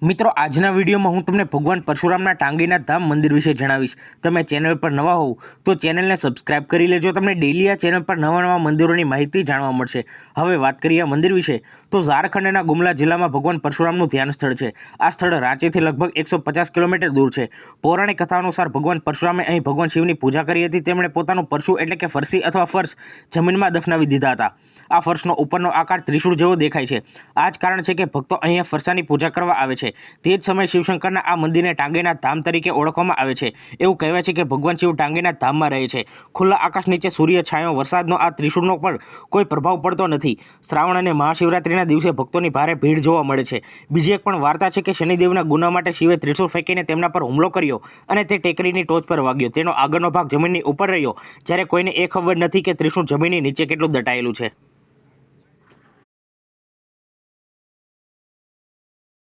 મિત્રો આજના વિડીયોમાં હું તમને ભગવાન પરશુરામના ટાંગીના ધામ મંદિર વિશે જણાવીશ। તમે ચેનલ પર નવા હોવ તો ચેનલને સબસ્ક્રાઇબ કરી લેજો। તમને ડેલી આ ચેનલ પર નવા મંદિરોની માહિતી જાણવા મળશે। હવે વાત કરીએ મંદિર વિશે તો ઝારખંડના ગુમલા જિલ્લામાં ભગવાન પરશુરામનું ધ્યાન સ્થળ છે। આ સ્થળ રાંચીથી લગભગ 150 કિલોમીટર દૂર છે। પૌરાણિક કથા અનુસાર ભગવાન પરશુરામે અહીં ભગવાન શિવની પૂજા કરી હતી। તેમણે પોતાનું પરશુ એટલે કે ફરસી અથવા ફર્શ જમીનમાં દફનાવી દીધા હતા। આ ફર્શનો ઉપરનો આકાર ત્રિશૂળ જેવો દેખાય છે। આ જ કારણ છે કે ભક્તો અહીંયા ફરસાની પૂજા કરવા આવે છે। તે જ સમયે શિવશંકરના આ મંદિરને ટાંગીના ધામ તરીકે ઓળખવામાં આવે છે। એવું કહેવાય છે કે ભગવાન શિવ ટાંગીના ધામમાં રહે છે। ખુલ્લા આકાશ નીચે સૂર્ય છાંયો વરસાદનો આ ત્રિશૂળનો પણ કોઈ પ્રભાવ પડતો નથી। શ્રાવણ અને મહાશિવરાત્રિના દિવસે ભક્તોની ભારે ભીડ જોવા મળે છે। બીજી એક પણ વાર્તા છે કે શનિદેવના ગુના માટે શિવે ત્રિશૂળ ફેંકીને તેમના પર હુમલો કર્યો અને તે ટેકરીની ટોચ પર વાગ્યો। તેનો આગળનો ભાગ જમીનની ઉપર રહ્યો, જ્યારે કોઈને એ ખબર નથી કે ત્રિશૂળ જમીનની નીચે કેટલું દટાયેલું છે।